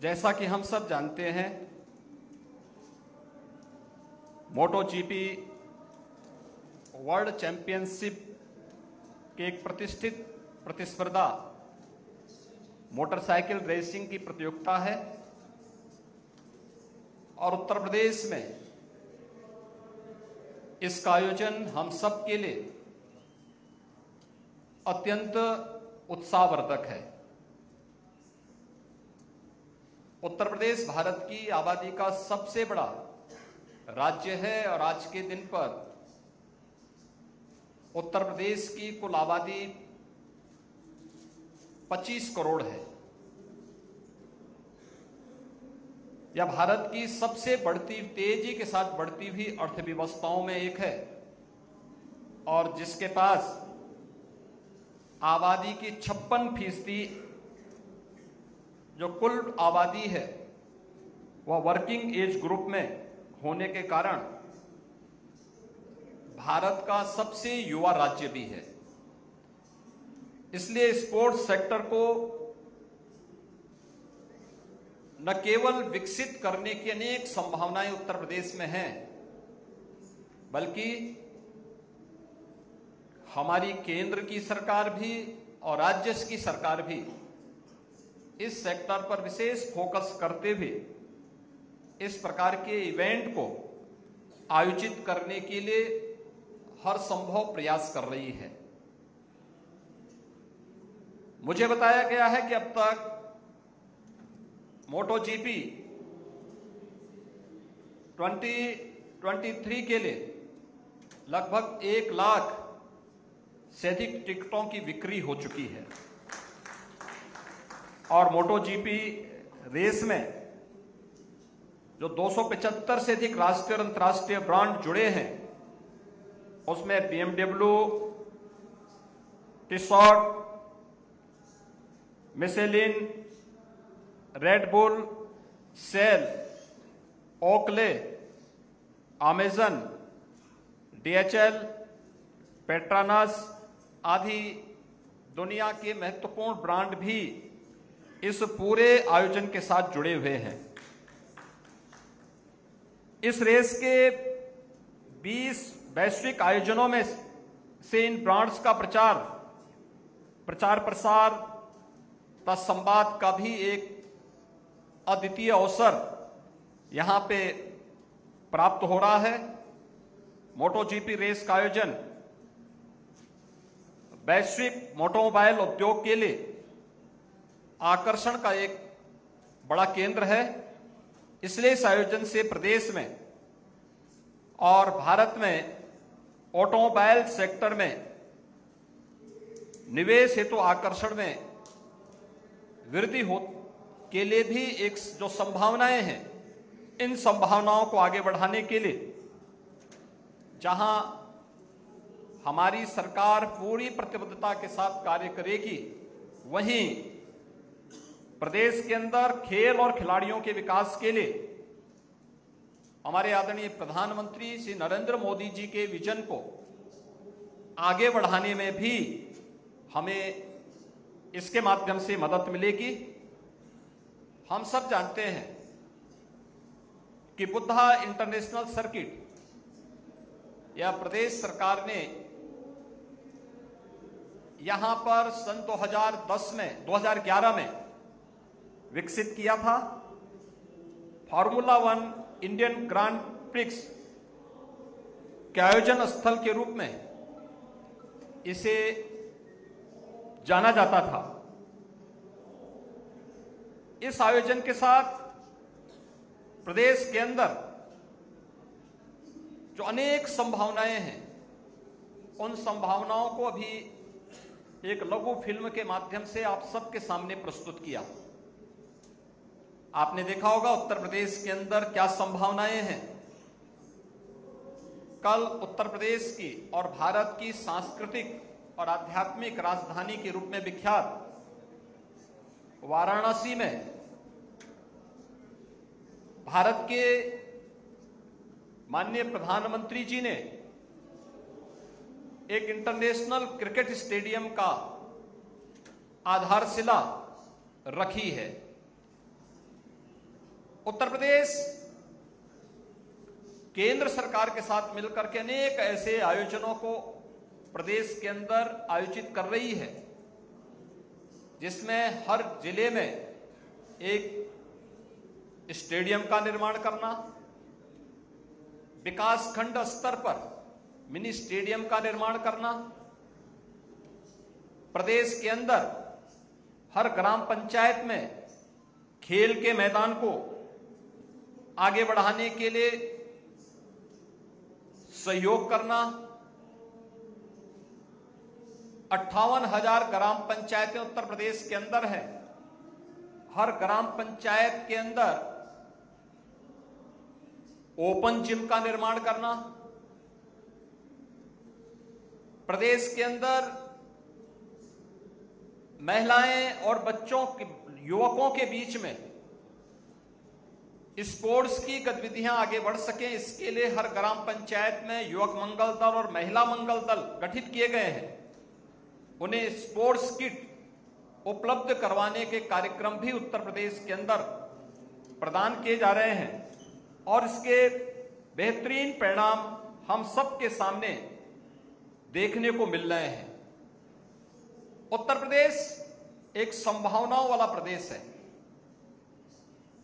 जैसा कि हम सब जानते हैं, मोटो जीपी वर्ल्ड चैंपियनशिप की एक प्रतिष्ठित प्रतिस्पर्धा मोटरसाइकिल रेसिंग की प्रतियोगिता है और उत्तर प्रदेश में इसका आयोजन हम सब के लिए अत्यंत उत्साहवर्धक है। उत्तर प्रदेश भारत की आबादी का सबसे बड़ा राज्य है और आज के दिन पर उत्तर प्रदेश की कुल आबादी 25 करोड़ है। यह भारत की सबसे तेजी के साथ बढ़ती हुई अर्थव्यवस्थाओं में एक है और जिसके पास आबादी की 56% जो कुल आबादी है वह वर्किंग एज ग्रुप में होने के कारण भारत का सबसे युवा राज्य भी है। इसलिए स्पोर्ट्स सेक्टर को न केवल विकसित करने की अनेक संभावनाएं उत्तर प्रदेश में हैं, बल्कि हमारी केंद्र की सरकार भी और राज्य की सरकार भी इस सेक्टर पर विशेष फोकस करते हुए इस प्रकार के इवेंट को आयोजित करने के लिए हर संभव प्रयास कर रही है। मुझे बताया गया है कि अब तक मोटो जीपी 2023 के लिए लगभग 1 लाख से अधिक टिकटों की बिक्री हो चुकी है और मोटो जीपी रेस में जो 275 से अधिक राष्ट्रीय और अंतर्राष्ट्रीय ब्रांड जुड़े हैं उसमें BMW, T shirt, Michelin, Red Bull, Shell, Oakley, Amazon, DHL, Petronas आदि दुनिया के महत्वपूर्ण ब्रांड भी इस पूरे आयोजन के साथ जुड़े हुए हैं। इस रेस के 20 वैश्विक आयोजनों में से इन ब्रांड्स का प्रचार प्रसार तथा संवाद का भी एक अद्वितीय अवसर यहां पे प्राप्त हो रहा है। मोटो जीपी रेस का आयोजन वैश्विक मोटोमोबाइल उद्योग के लिए आकर्षण का एक बड़ा केंद्र है। इसलिए इस आयोजन से प्रदेश में और भारत में ऑटोमोबाइल सेक्टर में निवेश हेतु आकर्षण में वृद्धि हो के लिए भी एक जो संभावनाएं हैं, इन संभावनाओं को आगे बढ़ाने के लिए जहां हमारी सरकार पूरी प्रतिबद्धता के साथ कार्य करेगी, वहीं प्रदेश के अंदर खेल और खिलाड़ियों के विकास के लिए हमारे आदरणीय प्रधानमंत्री श्री नरेंद्र मोदी जी के विजन को आगे बढ़ाने में भी हमें इसके माध्यम से मदद मिलेगी। हम सब जानते हैं कि बुद्धा इंटरनेशनल सर्किट या प्रदेश सरकार ने यहां पर सन 2011 में विकसित किया था। फार्मूला 1 इंडियन ग्रांड प्रिक्स के आयोजन स्थल के रूप में इसे जाना जाता था। इस आयोजन के साथ प्रदेश के अंदर जो अनेक संभावनाएं हैं, उन संभावनाओं को अभी एक लघु फिल्म के माध्यम से आप सबके सामने प्रस्तुत किया। आपने देखा होगा उत्तर प्रदेश के अंदर क्या संभावनाएं हैं। कल उत्तर प्रदेश की और भारत की सांस्कृतिक और आध्यात्मिक राजधानी के रूप में विख्यात वाराणसी में भारत के माननीय प्रधानमंत्री जी ने एक इंटरनेशनल क्रिकेट स्टेडियम का आधारशिला रखी है। उत्तर प्रदेश केंद्र सरकार के साथ मिलकर के अनेक ऐसे आयोजनों को प्रदेश के अंदर आयोजित कर रही है, जिसमें हर जिले में एक स्टेडियम का निर्माण करना, विकास खंड स्तर पर मिनी स्टेडियम का निर्माण करना, प्रदेश के अंदर हर ग्राम पंचायत में खेल के मैदान को आगे बढ़ाने के लिए सहयोग करना, 58,000 ग्राम पंचायतें उत्तर प्रदेश के अंदर है। हर ग्राम पंचायत के अंदर ओपन जिम का निर्माण करना, प्रदेश के अंदर महिलाएं और बच्चों के युवकों के बीच में स्पोर्ट्स की गतिविधियां आगे बढ़ सकें, इसके लिए हर ग्राम पंचायत में युवक मंगल दल और महिला मंगल दल गठित किए गए हैं। उन्हें स्पोर्ट्स किट उपलब्ध करवाने के कार्यक्रम भी उत्तर प्रदेश के अंदर प्रदान किए जा रहे हैं और इसके बेहतरीन परिणाम हम सबके सामने देखने को मिल रहे हैं। उत्तर प्रदेश एक संभावनाओं वाला प्रदेश है।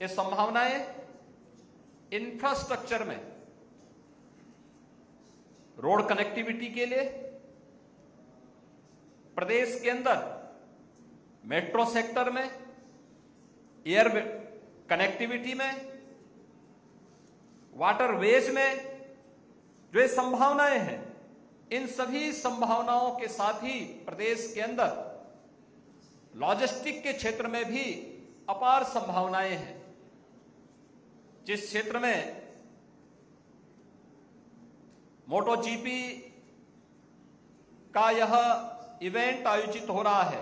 ये संभावनाएं इंफ्रास्ट्रक्चर में, रोड कनेक्टिविटी के लिए, प्रदेश के अंदर मेट्रो सेक्टर में, एयर कनेक्टिविटी में, वाटरवेज में जो ये संभावनाएं हैं, इन सभी संभावनाओं के साथ ही प्रदेश के अंदर लॉजिस्टिक के क्षेत्र में भी अपार संभावनाएं हैं। जिस क्षेत्र में मोटो जीपी का यह इवेंट आयोजित हो रहा है,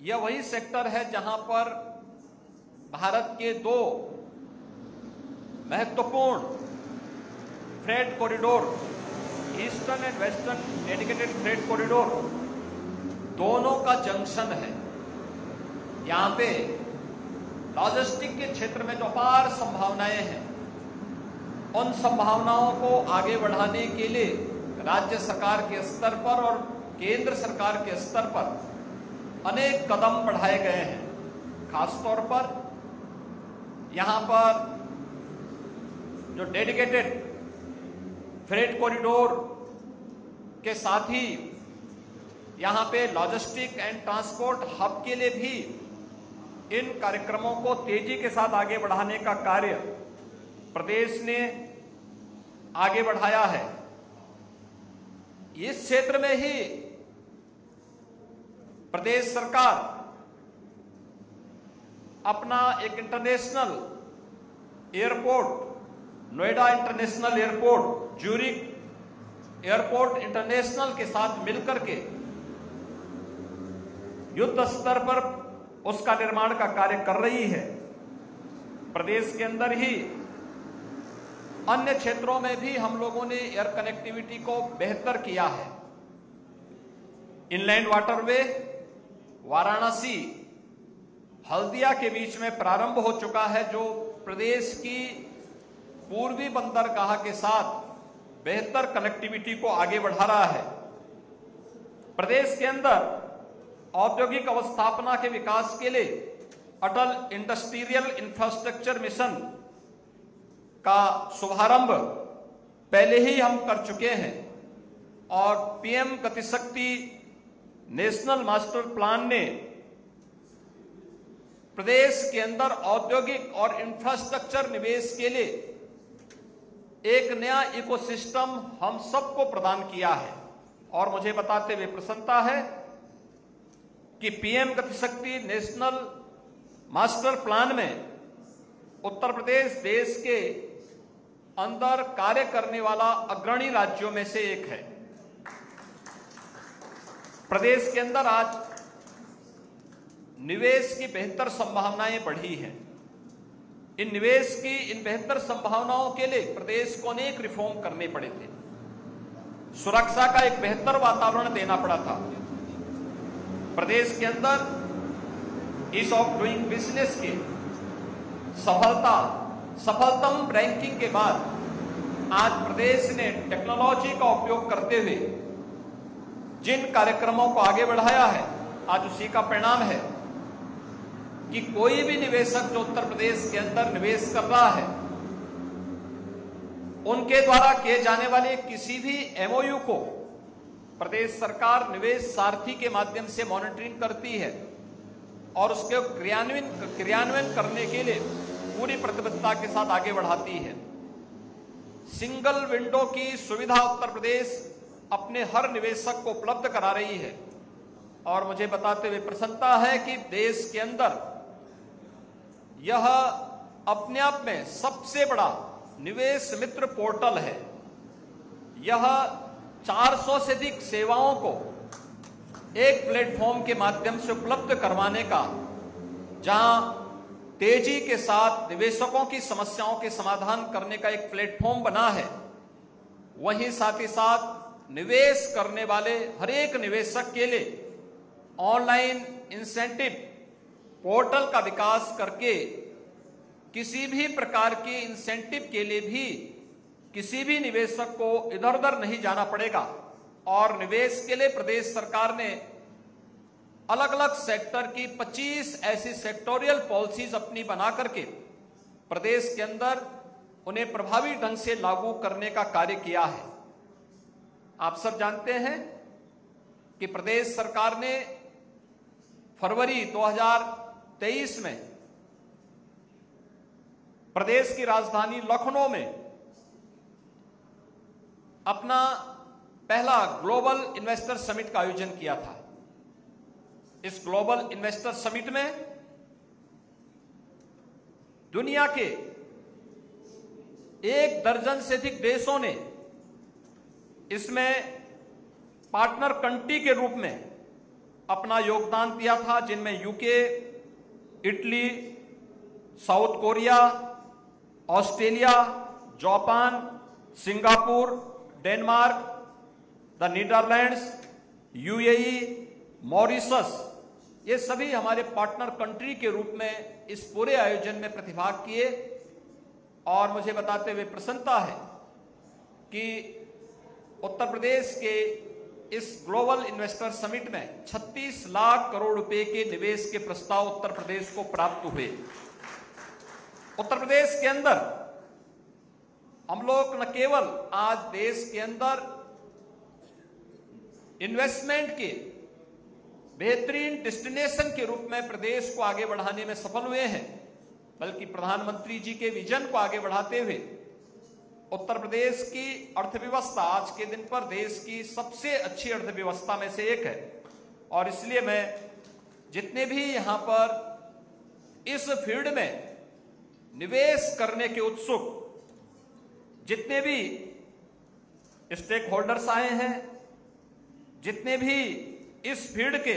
यह वही सेक्टर है जहां पर भारत के दो महत्वपूर्ण freight corridor, eastern and western dedicated freight corridor, दोनों का जंक्शन है। यहां पे लॉजिस्टिक के क्षेत्र में जो अपार संभावनाएं हैं, उन संभावनाओं को आगे बढ़ाने के लिए राज्य सरकार के स्तर पर और केंद्र सरकार के स्तर पर अनेक कदम बढ़ाए गए हैं। खासतौर पर यहां पर जो डेडिकेटेड फ्रेट कॉरिडोर के साथ ही यहां पे लॉजिस्टिक एंड ट्रांसपोर्ट हब के लिए भी इन कार्यक्रमों को तेजी के साथ आगे बढ़ाने का कार्य प्रदेश ने आगे बढ़ाया है। इस क्षेत्र में ही प्रदेश सरकार अपना एक international airport, Noida international airport, Zurich airport international के साथ मिलकर के युद्ध स्तर पर उसका निर्माण का कार्य कर रही है। प्रदेश के अंदर ही अन्य क्षेत्रों में भी हम लोगों ने एयर कनेक्टिविटी को बेहतर किया है। इनलैंड वाटरवे वाराणसी हल्दिया के बीच में प्रारंभ हो चुका है, जो प्रदेश की पूर्वी बंदरगाह के साथ बेहतर कनेक्टिविटी को आगे बढ़ा रहा है। प्रदेश के अंदर औद्योगिक अवस्थापना के विकास के लिए अटल इंडस्ट्रियल इंफ्रास्ट्रक्चर मिशन का शुभारंभ पहले ही हम कर चुके हैं और PM Gatishakti national master plan ने प्रदेश के अंदर औद्योगिक और इंफ्रास्ट्रक्चर निवेश के लिए एक नया इकोसिस्टम हम सबको प्रदान किया है। और मुझे बताते हुए प्रसन्नता है कि PM Gatishakti national master plan में उत्तर प्रदेश देश के अंदर कार्य करने वाला अग्रणी राज्यों में से एक है। प्रदेश के अंदर आज निवेश की बेहतर संभावनाएं बढ़ी हैं। इन निवेश की इन बेहतर संभावनाओं के लिए प्रदेश को अनेक रिफॉर्म करने पड़े थे। सुरक्षा का एक बेहतर वातावरण देना पड़ा था। प्रदेश के अंदर ईज ऑफ डूइंग बिजनेस के सफलतम रैंकिंग के बाद आज प्रदेश ने टेक्नोलॉजी का उपयोग करते हुए जिन कार्यक्रमों को आगे बढ़ाया है, आज उसी का परिणाम है कि कोई भी निवेशक जो उत्तर प्रदेश के अंदर निवेश कर रहा है, उनके द्वारा किए जाने वाले किसी भी एमओयू को प्रदेश सरकार निवेश सारथी के माध्यम से मॉनिटरिंग करती है और उसके क्रियान्वयन करने के लिए पूरी प्रतिबद्धता के साथ आगे बढ़ाती है। सिंगल विंडो की सुविधा उत्तर प्रदेश अपने हर निवेशक को उपलब्ध करा रही है और मुझे बताते हुए प्रसन्नता है कि देश के अंदर यह अपने आप में सबसे बड़ा निवेश मित्र पोर्टल है। यह 400 से अधिक सेवाओं को एक प्लेटफॉर्म के माध्यम से उपलब्ध करवाने का, जहां तेजी के साथ निवेशकों की समस्याओं के समाधान करने का एक प्लेटफॉर्म बना है, वहीं साथ ही साथ निवेश करने वाले हर एक निवेशक के लिए ऑनलाइन इंसेंटिव पोर्टल का विकास करके किसी भी प्रकार के इंसेंटिव के लिए भी किसी भी निवेशक को इधर उधर नहीं जाना पड़ेगा और निवेश के लिए प्रदेश सरकार ने अलग अलग सेक्टर की 25 ऐसी सेक्टोरियल पॉलिसीज अपनी बना करके प्रदेश के अंदर उन्हें प्रभावी ढंग से लागू करने का कार्य किया है। आप सब जानते हैं कि प्रदेश सरकार ने फरवरी 2023 में प्रदेश की राजधानी लखनऊ में अपना पहला ग्लोबल इन्वेस्टर समिट का आयोजन किया था। इस ग्लोबल इन्वेस्टर समिट में दुनिया के 1 दर्जन से अधिक देशों ने इसमें पार्टनर कंट्री के रूप में अपना योगदान दिया था, जिनमें UK, Italy, south Korea, Australia, Japan, Singapore, Denmark, the Netherlands, UAE, Mauritius, ये सभी हमारे पार्टनर कंट्री के रूप में इस पूरे आयोजन में प्रतिभाग किए और मुझे बताते हुए प्रसन्नता है कि उत्तर प्रदेश के इस ग्लोबल इन्वेस्टर समिट में 36 लाख करोड़ रुपए के निवेश के प्रस्ताव उत्तर प्रदेश को प्राप्त हुए। उत्तर प्रदेश के अंदर हम लोग न केवल आज देश के अंदर इन्वेस्टमेंट के बेहतरीन डेस्टिनेशन के रूप में प्रदेश को आगे बढ़ाने में सफल हुए हैं, बल्कि प्रधानमंत्री जी के विजन को आगे बढ़ाते हुए उत्तर प्रदेश की अर्थव्यवस्था आज के दिन पर देश की सबसे अच्छी अर्थव्यवस्था में से एक है। और इसलिए मैं जितने भी यहां पर इस फील्ड में निवेश करने के उत्सुक जितने भी स्टेक होल्डर्स आए हैं, जितने भी इस फील्ड के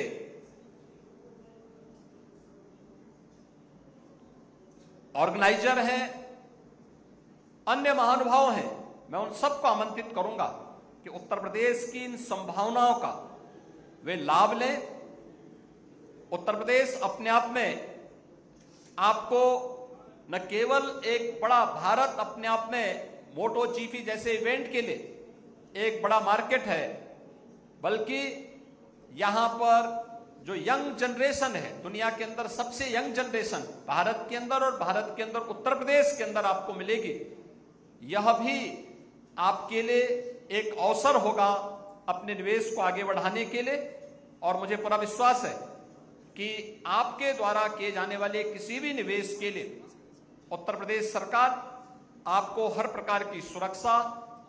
ऑर्गेनाइजर हैं, अन्य महानुभाव हैं, मैं उन सबको आमंत्रित करूंगा कि उत्तर प्रदेश की इन संभावनाओं का वे लाभ लें। उत्तर प्रदेश अपने आप में आपको न केवल एक बड़ा भारत अपने आप में मोटो जीपी जैसे इवेंट के लिए एक बड़ा मार्केट है, बल्कि यहां पर जो यंग जनरेशन है, दुनिया के अंदर सबसे यंग जनरेशन भारत के अंदर और भारत के अंदर उत्तर प्रदेश के अंदर आपको मिलेगी। यह भी आपके लिए एक अवसर होगा अपने निवेश को आगे बढ़ाने के लिए। और मुझे पूरा विश्वास है कि आपके द्वारा किए जाने वाले किसी भी निवेश के लिए उत्तर प्रदेश सरकार आपको हर प्रकार की सुरक्षा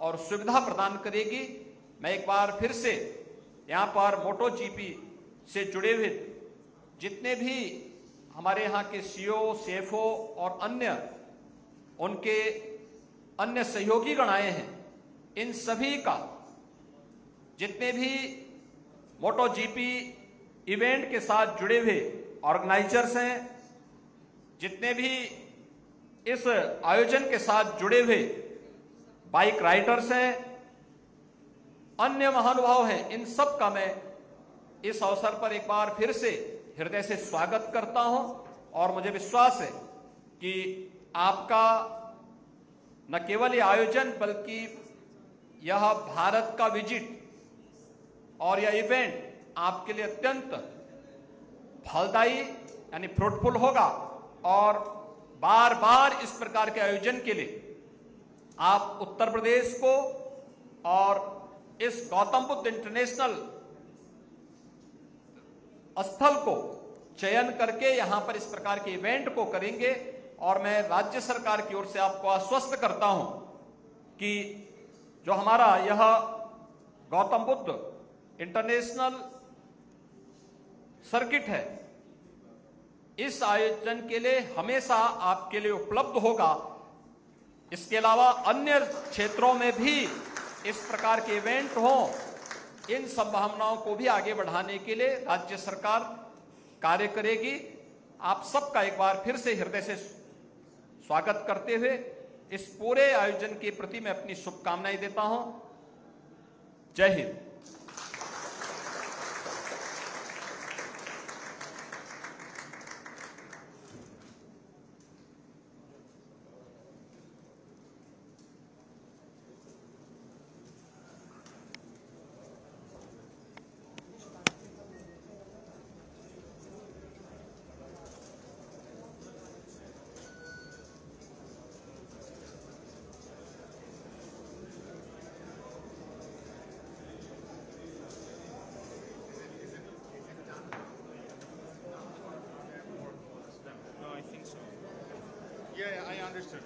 और सुविधा प्रदान करेगी। मैं एक बार फिर से यहाँ पर मोटो जीपी से जुड़े हुए जितने भी हमारे यहाँ के सीईओ, सीएफओ और अन्य उनके अन्य सहयोगी गण आए हैं, इन सभी का, जितने भी मोटो जीपी इवेंट के साथ जुड़े हुए ऑर्गेनाइजर्स हैं, जितने भी इस आयोजन के साथ जुड़े हुए बाइक राइडर्स हैं, अन्य महानुभाव हैं, इन सब का मैं इस अवसर पर एक बार फिर से हृदय से स्वागत करता हूं। और मुझे विश्वास है कि आपका न केवल ये आयोजन बल्कि यह भारत का विजिट और यह इवेंट आपके लिए अत्यंत फलदायी यानी फ्रूटफुल होगा और बार बार इस प्रकार के आयोजन के लिए आप उत्तर प्रदेश को और इस गौतम बुद्ध इंटरनेशनल स्थल को चयन करके यहां पर इस प्रकार के इवेंट को करेंगे। और मैं राज्य सरकार की ओर से आपको आश्वस्त करता हूं कि जो हमारा यह गौतम बुद्ध इंटरनेशनल सर्किट है, इस आयोजन के लिए हमेशा आपके लिए उपलब्ध होगा। इसके अलावा अन्य क्षेत्रों में भी इस प्रकार के इवेंट हों, इन संभावनाओं को भी आगे बढ़ाने के लिए राज्य सरकार कार्य करेगी। आप सबका एक बार फिर से हृदय से स्वागत करते हुए इस पूरे आयोजन के प्रति मैं अपनी शुभकामनाएं देता हूं। जय हिंद। Yeah, I understood.